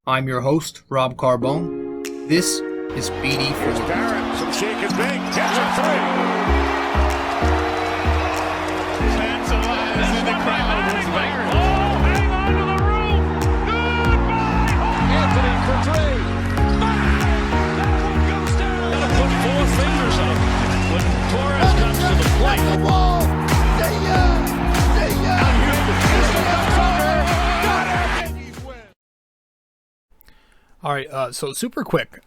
I'm your host, Rob Carbone. This is BD4. Here's Barrett, some shake and bake, catch a three. Stands alive in the crowd. Oh, hang on to the roof. Goodbye. Anthony for three. Bang! That one goes down. Gotta put four fingers up when Torres comes to the plate. The wall. See ya. See ya. Out here, the pistol comes under. Got it. Yankees win. All right, so super quick,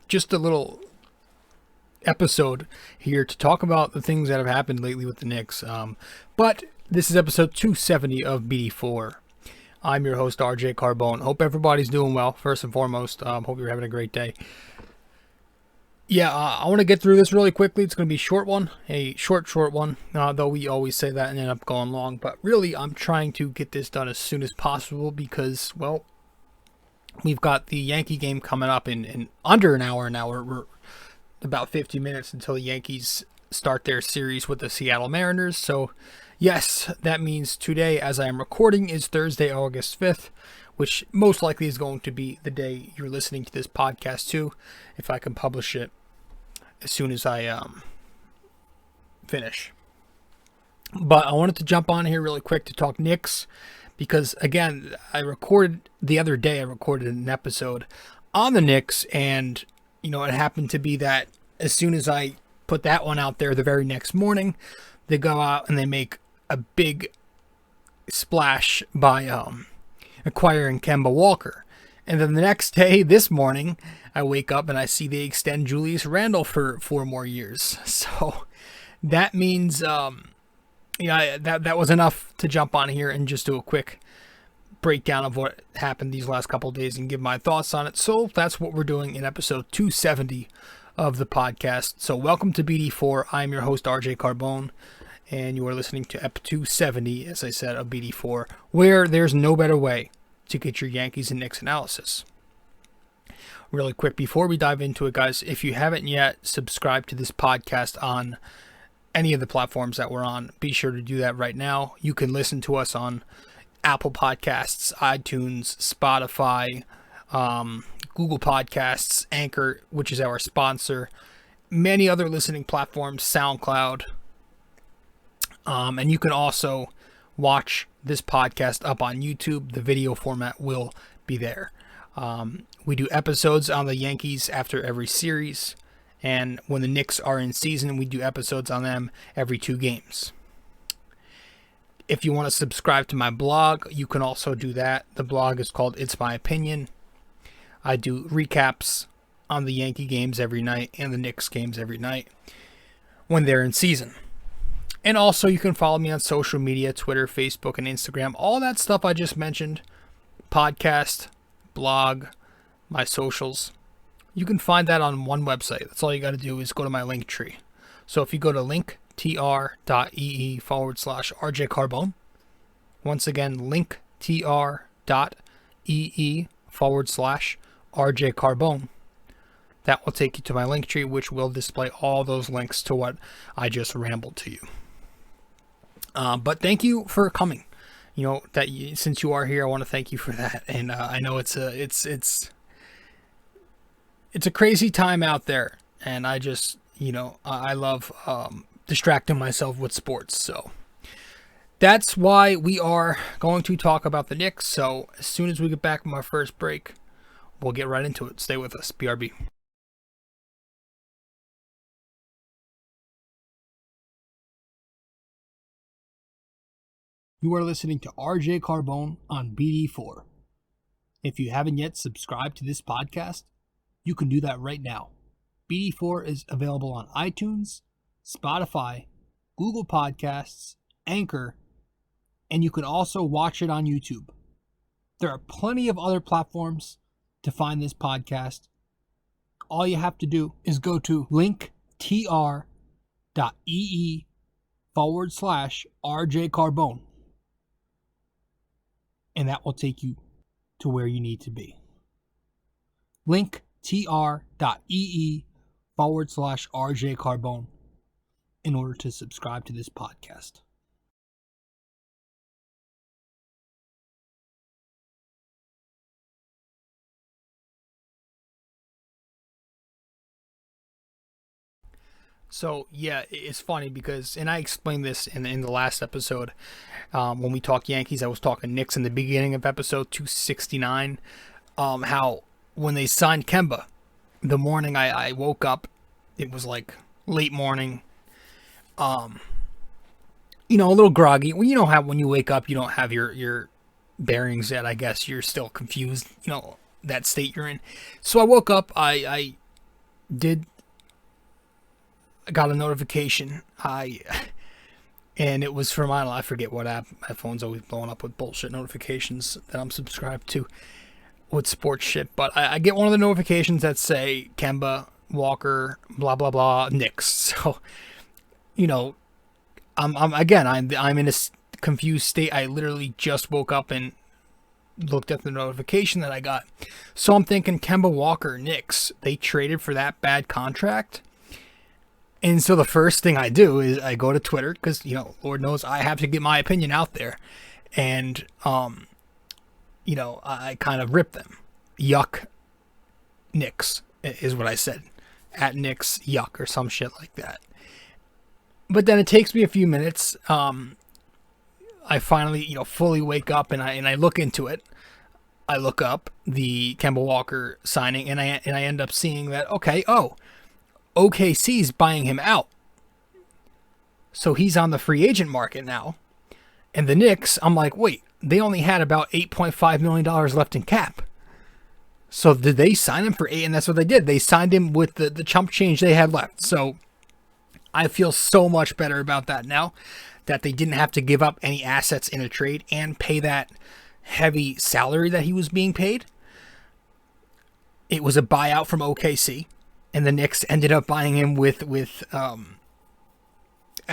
just a little episode here to talk about the things that have happened lately with the Knicks. But this is episode 270 of BD4. I'm your host, RJ Carbone. Hope everybody's doing well, first and foremost. Hope you're having a great day. Yeah, I want to get through this really quickly. It's going to be a short one, though we always say that and end up going long. But really, I'm trying to get this done as soon as possible because, well, we've got the Yankee game coming up in under an hour. Now we're about 50 minutes until the Yankees start their series with the Seattle Mariners. So, yes, that means today, as I am recording, is Thursday, August 5th, which most likely is going to be the day you're listening to this podcast too, if I can publish it as soon as I finish. But I wanted to jump on here really quick to talk Knicks. Because, again, the other day I recorded an episode on the Knicks, and, it happened to be that as soon as I put that one out there the very next morning, they go out and they make a big splash by acquiring Kemba Walker. And then the next day, this morning, I wake up and I see they extend Julius Randle for 4 more years. So that means... that was enough to jump on here and just do a quick breakdown of what happened these last couple of days and give my thoughts on it. So that's what we're doing in episode 270 of the podcast. So welcome to BD4. I'm your host, RJ Carbone, and you are listening to Ep 270, as I said, of BD4, where there's no better way to get your Yankees and Knicks analysis. Really quick, before we dive into it, guys, if you haven't yet subscribed to this podcast on any of the platforms that we're on, be sure to do that right now. You can listen to us on Apple Podcasts, iTunes, Spotify, Google Podcasts, Anchor, which is our sponsor, many other listening platforms, SoundCloud. And you can also watch this podcast up on YouTube. The video format will be there. We do episodes on the Yankees after every series. And when the Knicks are in season, we do episodes on them every 2 games. If you want to subscribe to my blog, you can also do that. The blog is called It's My Opinion. I do recaps on the Yankee games every night and the Knicks games every night when they're in season. And also you can follow me on social media, Twitter, Facebook, and Instagram. All that stuff I just mentioned, podcast, blog, my socials. You can find that on one website. That's all you got to do is go to my Linktree. So if you go to linktr.ee/rjcarbone, once again, linktr.ee/rjcarbone, that will take you to my Linktree, which will display all those links to what I just rambled to you. But thank you for coming. Since you are here, I want to thank you for that. And I know it's a crazy time out there, and I just, I love distracting myself with sports. So that's why we are going to talk about the Knicks. So as soon as we get back from our first break, we'll get right into it. Stay with us. BRB. You are listening to RJ Carbone on BD4. If you haven't yet subscribed to this podcast, you can do that right now. BD4 is available on iTunes, Spotify, Google Podcasts, Anchor, and you can also watch it on YouTube. There are plenty of other platforms to find this podcast. All you have to do is go to linktr.ee/rjcarbone, and that will take you to where you need to be. linktr.ee/rjcarbone in order to subscribe to this podcast. So yeah, it's funny because, and I explained this in the last episode when we talked Yankees. I was talking Knicks in the beginning of episode 269. How when they signed Kemba, the morning I woke up, it was like late morning. A little groggy. Well, you know how when you wake up, you don't have your bearings yet. I guess you're still confused. That state you're in. So I woke up. I got a notification. And it was from, I forget what app. My phone's always blowing up with bullshit notifications that I'm subscribed to with sports shit. But I get one of the notifications that say Kemba Walker, blah blah blah, Knicks. So, I'm in a confused state. I literally just woke up and looked at the notification that I got. So I'm thinking Kemba Walker, Knicks. They traded for that bad contract. And so the first thing I do is I go to Twitter because, Lord knows I have to get my opinion out there. And, I kind of rip them. Yuck, Knicks is what I said. At Knicks, yuck, or some shit like that. But then it takes me a few minutes. I finally, fully wake up and I look into it. I look up the Kemba Walker signing and I end up seeing that, OKC's buying him out. So he's on the free agent market now. And the Knicks, I'm like, wait, they only had about $8.5 million left in cap. So did they sign him for 8? And that's what they did. They signed him with the chump change they had left. So I feel so much better about that now, that they didn't have to give up any assets in a trade and pay that heavy salary that he was being paid. It was a buyout from OKC. And the Knicks ended up buying him with I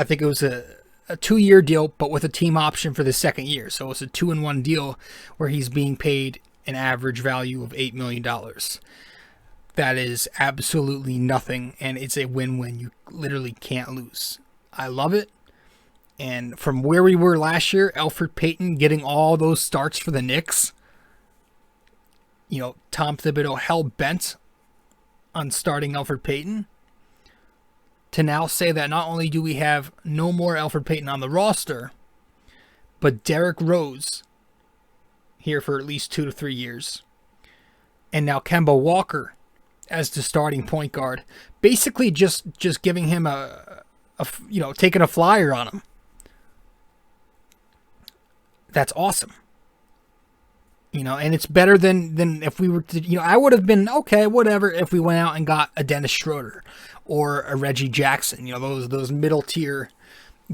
think it was a 2-year deal, but with a team option for the second year. So it's a 2-in-1 deal where he's being paid an average value of $8 million. That is absolutely nothing, and it's a win-win. You literally can't lose. I love it. And from where we were last year, Elfrid Payton getting all those starts for the Knicks, Tom Thibodeau hell-bent on starting Elfrid Payton, to now say that not only do we have no more Elfrid Payton on the roster, but Derrick Rose here for at least 2 to 3 years. And now Kemba Walker as the starting point guard, basically just giving him taking a flyer on him. That's awesome. And it's better than if we were to, I would have been, okay, whatever, if we went out and got a Dennis Schroeder or a Reggie Jackson, those middle tier,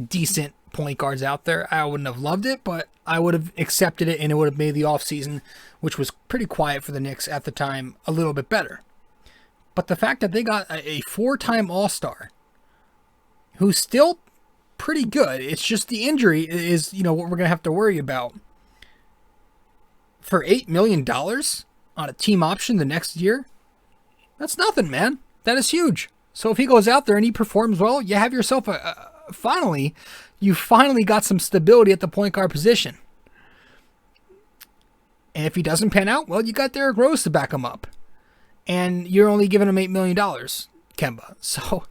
decent point guards out there. I wouldn't have loved it, but I would have accepted it, and it would have made the offseason, which was pretty quiet for the Knicks at the time, a little bit better. But the fact that they got a 4-time All-Star who's still pretty good, it's just the injury is, what we're going to have to worry about. For $8 million on a team option the next year, that's nothing, man. That is huge. So if he goes out there and he performs well, you have yourself finally got some stability at the point guard position. And if he doesn't pan out, well, you got Derrick Rose to back him up. And you're only giving him $8 million, Kemba. So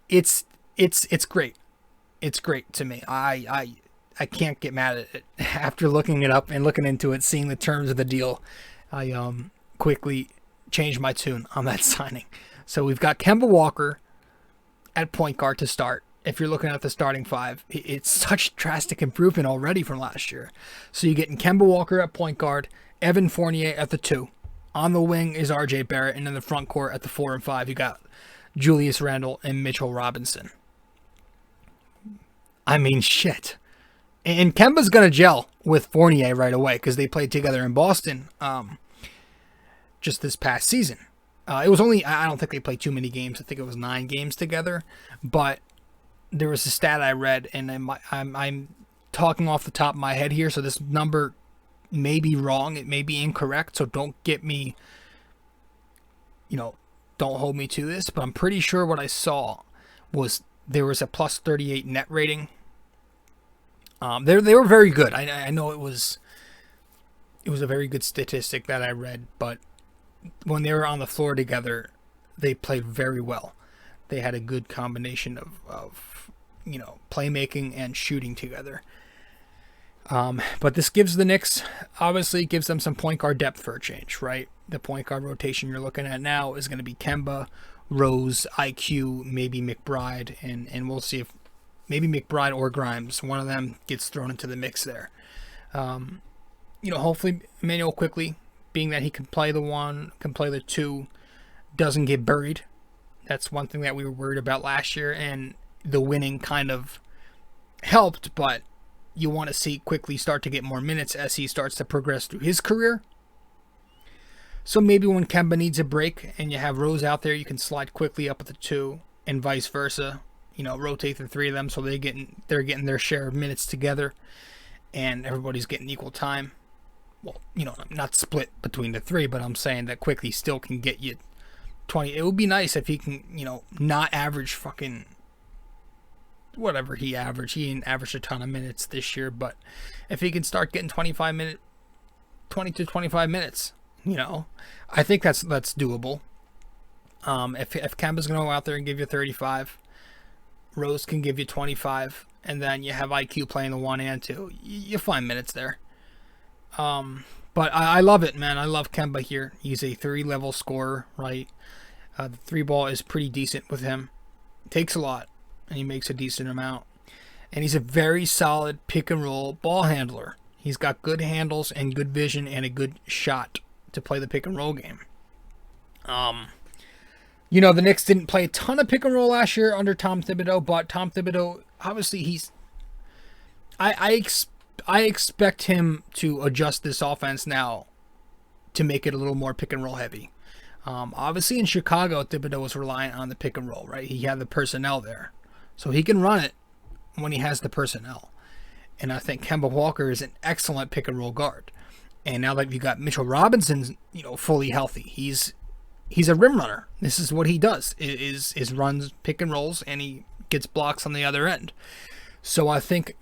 it's great. It's great to me. I can't get mad at it. After looking it up and looking into it, seeing the terms of the deal, I quickly changed my tune on that signing. So we've got Kemba Walker at point guard to start. If you're looking at the starting 5, it's such drastic improvement already from last year. So you're getting Kemba Walker at point guard, Evan Fournier at the 2. On the wing is RJ Barrett, and in the front court at the 4 and 5, you got Julius Randle and Mitchell Robinson. I mean, shit. And Kemba's going to gel with Fournier right away because they played together in Boston just this past season. It was only, I don't think they played too many games. I think it was 9 games together. But there was a stat I read, and I'm talking off the top of my head here, so this number may be wrong. It may be incorrect, so don't get me, don't hold me to this. But I'm pretty sure what I saw was there was a plus 38 net rating. They were very good. I know it was a very good statistic that I read, but when they were on the floor together, they played very well. they had a good combination of playmaking and shooting together. But this gives the Knicks, obviously, gives them some point guard depth for a change, right? The point guard rotation you're looking at now is going to be Kemba, Rose, IQ, maybe McBride, and we'll see if maybe McBride or Grimes, one of them gets thrown into the mix there. Hopefully Emmanuel Quickley, being that he can play the 1, can play the 2, doesn't get buried. That's one thing that we were worried about last year, and the winning kind of helped, but you want to see Quickley start to get more minutes as he starts to progress through his career. So maybe when Kemba needs a break and you have Rose out there, you can slide Quickley up at the 2 and vice versa. Rotate the 3 of them so they're getting their share of minutes together and everybody's getting equal time. Well, not split between the 3, but I'm saying that Quickley still can get you 20. It would be nice if he can, not average fucking whatever he averaged. He didn't average a ton of minutes this year, but if he can start getting 20 to 25 minutes, I think that's doable. If Kemba's going to go out there and give you 35, Rose can give you 25, and then you have IQ playing the 1 and 2. You find minutes there. But I love it, man. I love Kemba here. He's a 3-level scorer, right? The 3 ball is pretty decent with him. Takes a lot, and he makes a decent amount. And he's a very solid pick-and-roll ball handler. He's got good handles and good vision and a good shot to play the pick-and-roll game. The Knicks didn't play a ton of pick-and-roll last year under Tom Thibodeau, but Tom Thibodeau, obviously, I expect him to adjust this offense now to make it a little more pick-and-roll heavy. Obviously, in Chicago, Thibodeau was reliant on the pick-and-roll, right? He had the personnel there. So he can run it when he has the personnel. And I think Kemba Walker is an excellent pick-and-roll guard. And now that you got Mitchell Robinson, fully healthy, he's a rim runner. This is what he does, is runs pick and rolls, and he gets blocks on the other end. So I think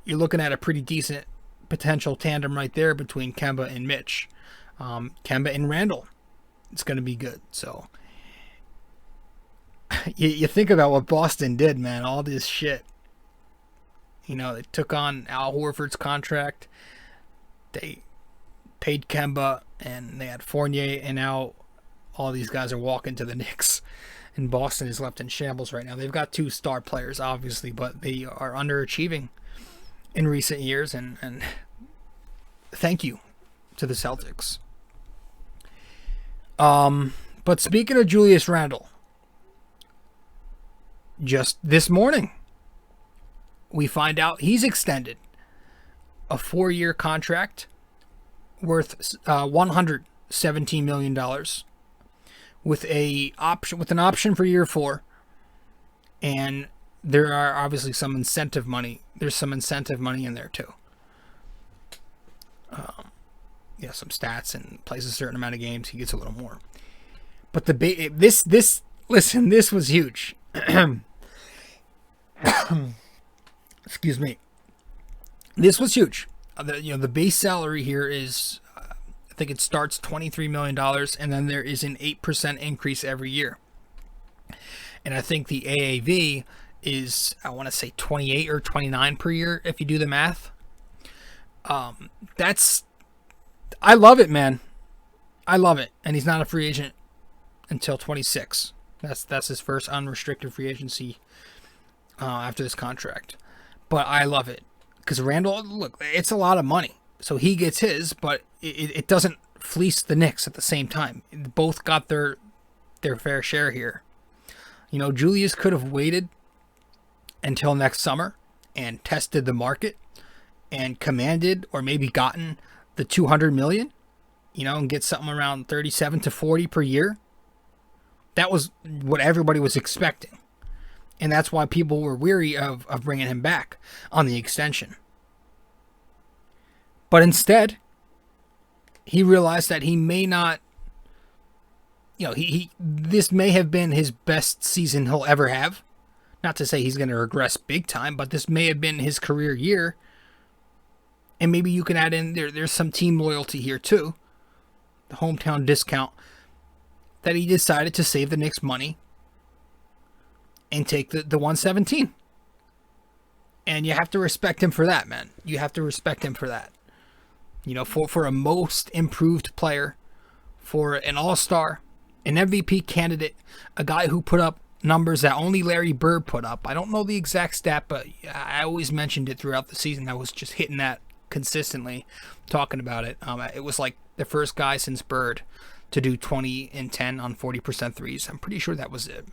you're looking at a pretty decent potential tandem right there between Kemba and Mitch. Kemba and Randle. It's going to be good. So you think about what Boston did, man. All this shit. They took on Al Horford's contract. They paid Kemba, and they had Fournier, and now all these guys are walking to the Knicks. And Boston is left in shambles right now. They've got 2 star players, obviously, but they are underachieving in recent years. And thank you to the Celtics. But speaking of Julius Randle, just this morning, we find out he's extended a 4-year contract worth $117 million with an option for year 4. And there are obviously some incentive money. There's some incentive money in there too. Some stats, and plays a certain amount of games, he gets a little more. But this was huge. Excuse me. This was huge. The base salary here is, I think it starts $23 million, and then there is an 8% increase every year. And I think the AAV is, I want to say 28 or 29 per year if you do the math. I love it, man. I love it. And he's not a free agent until 26. That's his first unrestricted free agency after this contract. But I love it. Because Randle, look, it's a lot of money. So he gets his, but it doesn't fleece the Knicks at the same time. Both got their fair share here. Julius could have waited until next summer and tested the market and commanded or maybe gotten the $200 million, and get something around 37 to 40 per year. That was what everybody was expecting. And that's why people were weary of bringing him back on the extension. But instead, he realized that he may not, this may have been his best season he'll ever have. Not to say he's going to regress big time, but this may have been his career year. And maybe you can add in, there's some team loyalty here too. The hometown discount. That he decided to save the Knicks money and take the 117. And you have to respect him for that, man. You have to respect him for that. You know, for a most improved player, for an all-star, an MVP candidate, a guy who put up numbers that only Larry Bird put up. I don't know the exact stat, but I always mentioned it throughout the season. I was just hitting that consistently, talking about it. It was like the first guy since Bird to do 20 and 10 on 40% threes. I'm pretty sure that was it.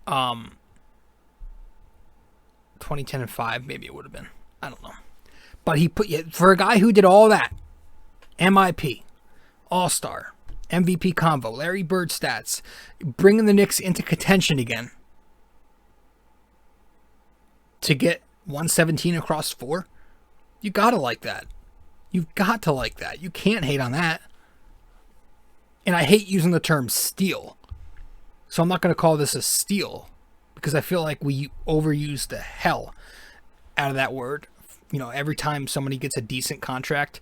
20, 10, and 5, maybe it would have been. I don't know. But he for a guy who did all that, MIP, All-Star, MVP convo, Larry Bird stats, bringing the Knicks into contention again, to get 117 across 4, you gotta like that. You've got to like that. You can't hate on that. And I hate using the term steal. So I'm not going to call this a steal, because I feel like we overuse the hell out of that word. You know, every time somebody gets a decent contract,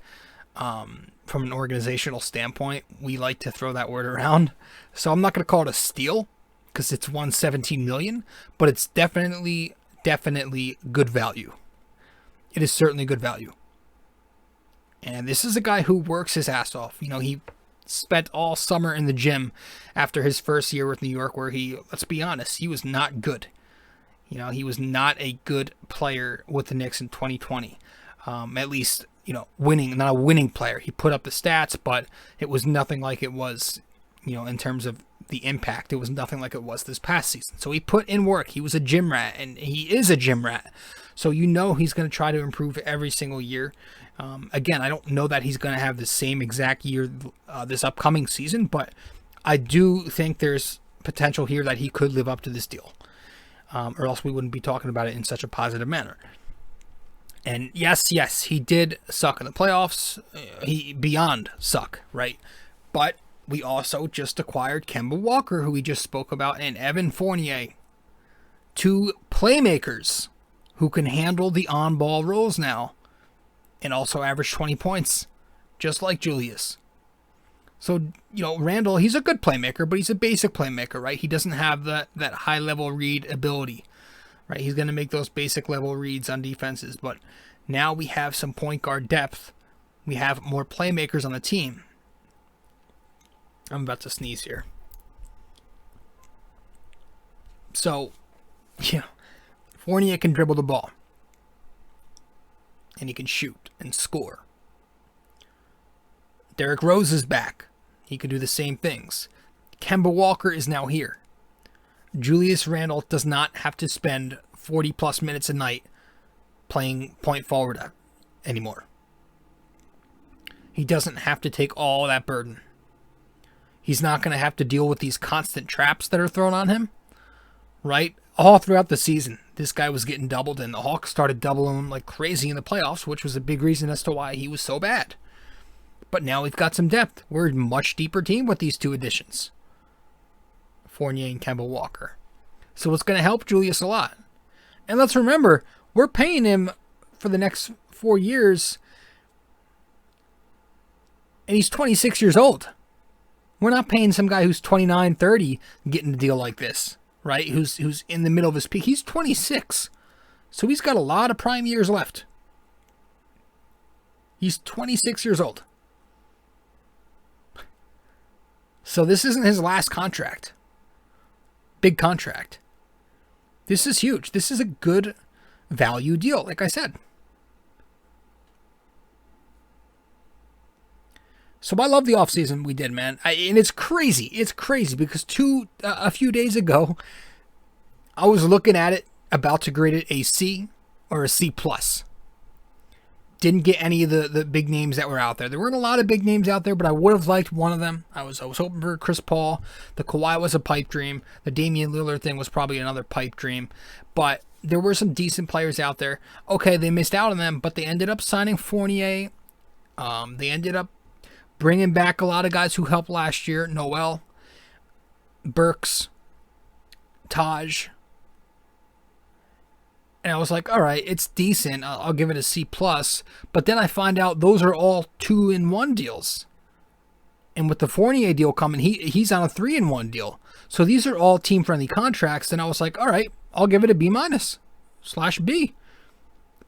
from an organizational standpoint, we like to throw that word around. So I'm not going to call it a steal, because it's 117 million, but it's definitely good value. It is certainly good value. And this is a guy who works his ass off. You know, he spent all summer in the gym after his first year with New York, where let's be honest, he was not good. You know, he was not a good player with the Knicks in 2020. At least, you know, not a winning player. He put up the stats, but it was nothing like it was, you know, in terms of the impact. It was nothing like it was this past season. So he put in work. He was a gym rat, and he is a gym rat. So you know he's going to try to improve every single year. Again, I don't know that he's going to have the same exact year this upcoming season, but I do think there's potential here that he could live up to this deal. Or else we wouldn't be talking about it in such a positive manner. And yes, he did suck in the playoffs. He beyond suck, right? But we also just acquired Kemba Walker, who we just spoke about, and Evan Fournier. 2 playmakers who can handle the on-ball roles now and also average 20 points, just like Julius. So, you know, Randle, he's a good playmaker, but he's a basic playmaker, right? He doesn't have that high-level read ability, right? He's going to make those basic level reads on defenses, but now we have some point guard depth. We have more playmakers on the team. I'm about to sneeze here. So, yeah, Fournier can dribble the ball, and he can shoot and score. Derrick Rose is back. He could do the same things. Kemba Walker is now here. Julius Randle does not have to spend 40-plus minutes a night playing point forward anymore. He doesn't have to take all that burden. He's not going to have to deal with these constant traps that are thrown on him, right? All throughout the season, this guy was getting doubled, and the Hawks started doubling him like crazy in the playoffs, which was a big reason as to why he was so bad. But now we've got some depth. We're a much deeper team with these 2 additions, Fournier and Kemba Walker. So it's going to help Julius a lot. And let's remember, we're paying him for the next 4 years, and he's 26 years old. We're not paying some guy who's 29, 30 getting a deal like this, right? Who's in the middle of his peak. He's 26. So he's got a lot of prime years left. He's 26 years old. So this isn't his last contract. Big contract. This is huge. This is a good value deal, like I said. So I love the offseason we did, man. And it's crazy. It's crazy because a few days ago, I was looking at it, about to grade it a C or a C+. Didn't get any of the big names that were out there. There weren't a lot of big names out there, but I would have liked one of them. I was hoping for Chris Paul. The Kawhi was a pipe dream. The Damian Lillard thing was probably another pipe dream. But there were some decent players out there. Okay, they missed out on them, but they ended up signing Fournier. They ended up bringing back a lot of guys who helped last year. Noel, Burks, Taj. And I was like, all right, it's decent. I'll give it a C+. But then I find out those are all 2-in-1 deals. And with the Fournier deal coming, he's on a 3-1 deal. So these are all team-friendly contracts. And I was like, all right, I'll give it a B-/B.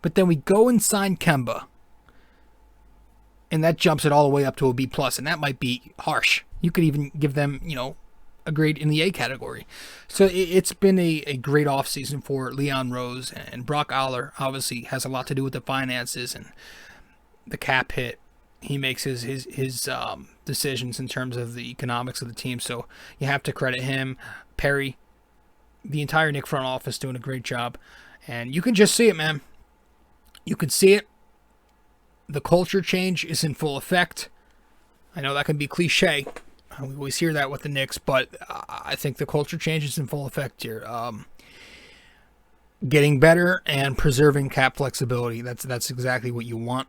But then we go and sign Kemba. And that jumps it all the way up to a B+. And that might be harsh. You could even give them, a grade in the A category. So it's been a great offseason for Leon Rose. And Brock Aller obviously has a lot to do with the finances and the cap hit. He makes his decisions in terms of the economics of the team. So you have to credit him, Perry, the entire Knicks front office doing a great job. And you can just see it, man. You can see it. The culture change is in full effect. I know that can be cliche. We always hear that with the Knicks, but I think the culture change is in full effect here. Getting better and preserving cap flexibility. That's exactly what you want.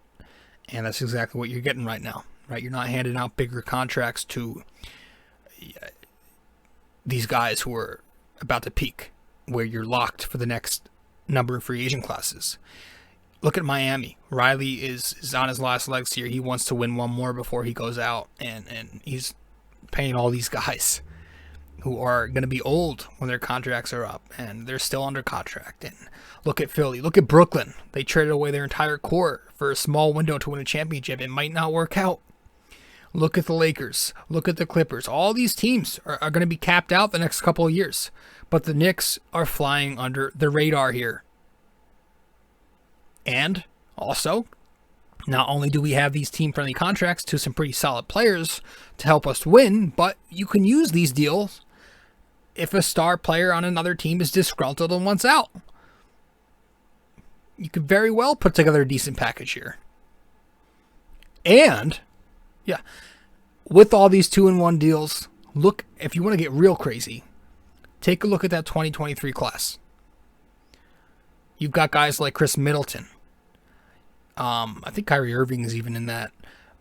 And that's exactly what you're getting right now, right? You're not handing out bigger contracts to these guys who are about to peak, where you're locked for the next number of free agent classes. Look at Miami. Riley is on his last legs here. He wants to win one more before he goes out, and he's paying all these guys who are going to be old when their contracts are up, and they're still under contract. And look at Philly. Look at Brooklyn. They traded away their entire core for a small window to win a championship. It might not work out. Look at the Lakers. Look at the Clippers. All these teams are going to be capped out the next couple of years. But the Knicks are flying under the radar here. And also, not only do we have these team-friendly contracts to some pretty solid players to help us win, but you can use these deals if a star player on another team is disgruntled and wants out. You could very well put together a decent package here. And, yeah, with all these 2-in-1 deals, look, if you want to get real crazy, take a look at that 2023 class. You've got guys like Chris Middleton. I think Kyrie Irving is even in that.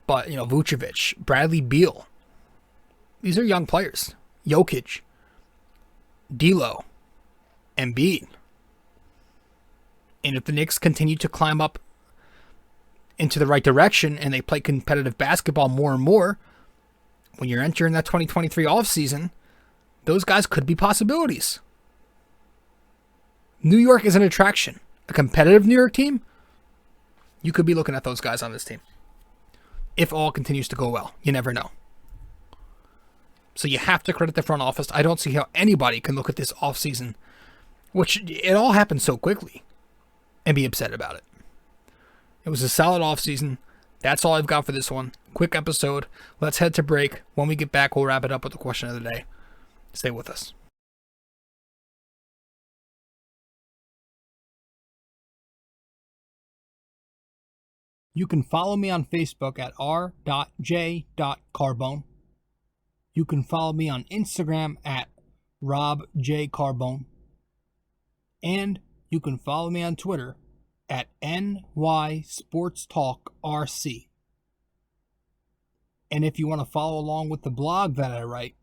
But, Vucevic, Bradley Beal. These are young players. Jokic, D'Lo, Embiid. And if the Knicks continue to climb up into the right direction and they play competitive basketball more and more, when you're entering that 2023 offseason, those guys could be possibilities. New York is an attraction. A competitive New York team, you could be looking at those guys on this team. If all continues to go well. You never know. So you have to credit the front office. I don't see how anybody can look at this offseason, which it all happened so quickly, and be upset about it. It was a solid offseason. That's all I've got for this one. Quick episode. Let's head to break. When we get back, we'll wrap it up with the question of the day. Stay with us. You can follow me on Facebook at r.j.carbone. You can follow me on Instagram at robjcarbone. And you can follow me on Twitter at nysportstalkrc. And if you want to follow along with the blog that I write,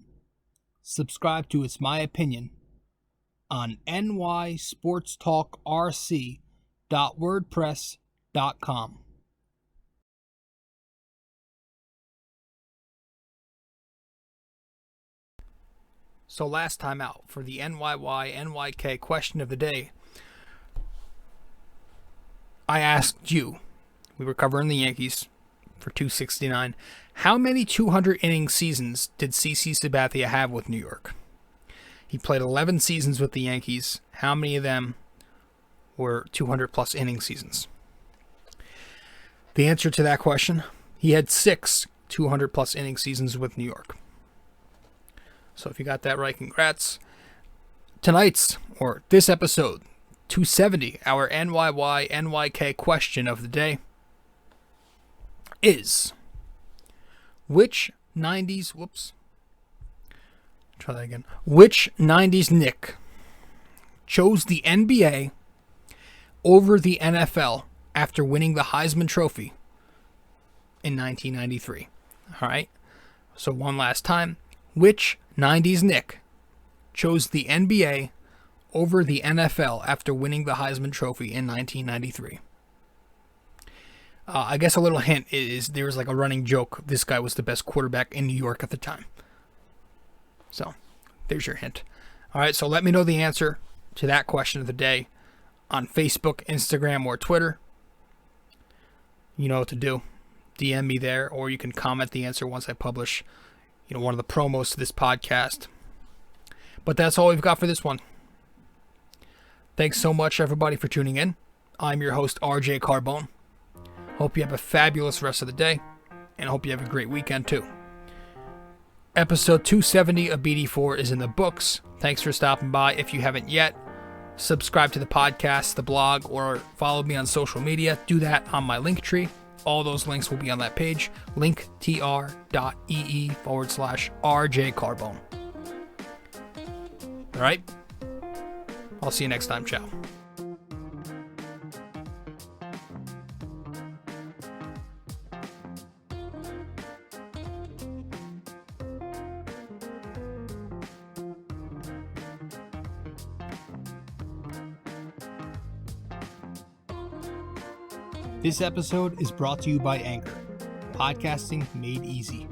subscribe to It's My Opinion on nysportstalkrc.wordpress.com. So last time out for the NYK question of the day, I asked you, we were covering the Yankees for 269, how many 200-inning seasons did CC Sabathia have with New York? He played 11 seasons with the Yankees. How many of them were 200-plus inning seasons? The answer to that question, he had 6 200-plus inning seasons with New York. So if you got that right, congrats. Tonight's, or this episode, 270, our NYK question of the day is, which 90s Knick chose the NBA over the NFL after winning the Heisman Trophy in 1993? All right. So one last time. Which 90s Knick chose the NBA over the NFL after winning the Heisman Trophy in 1993? I guess a little hint is there was like a running joke. This guy was the best quarterback in New York at the time. So there's your hint. All right, so let me know the answer to that question of the day on Facebook, Instagram, or Twitter. You know what to do. DM me there, or you can comment the answer once I publish, one of the promos to this podcast. But that's all we've got for this one. Thanks so much, everybody, for tuning in. I'm your host, RJ Carbone. Hope you have a fabulous rest of the day, and hope you have a great weekend, too. Episode 270 of BD4 is in the books. Thanks for stopping by. If you haven't yet, subscribe to the podcast, the blog, or follow me on social media. Do that on my Linktree. All those links will be on that page, linktr.ee/rjcarbone. All right? I'll see you next time. Ciao. This episode is brought to you by Anchor, podcasting made easy.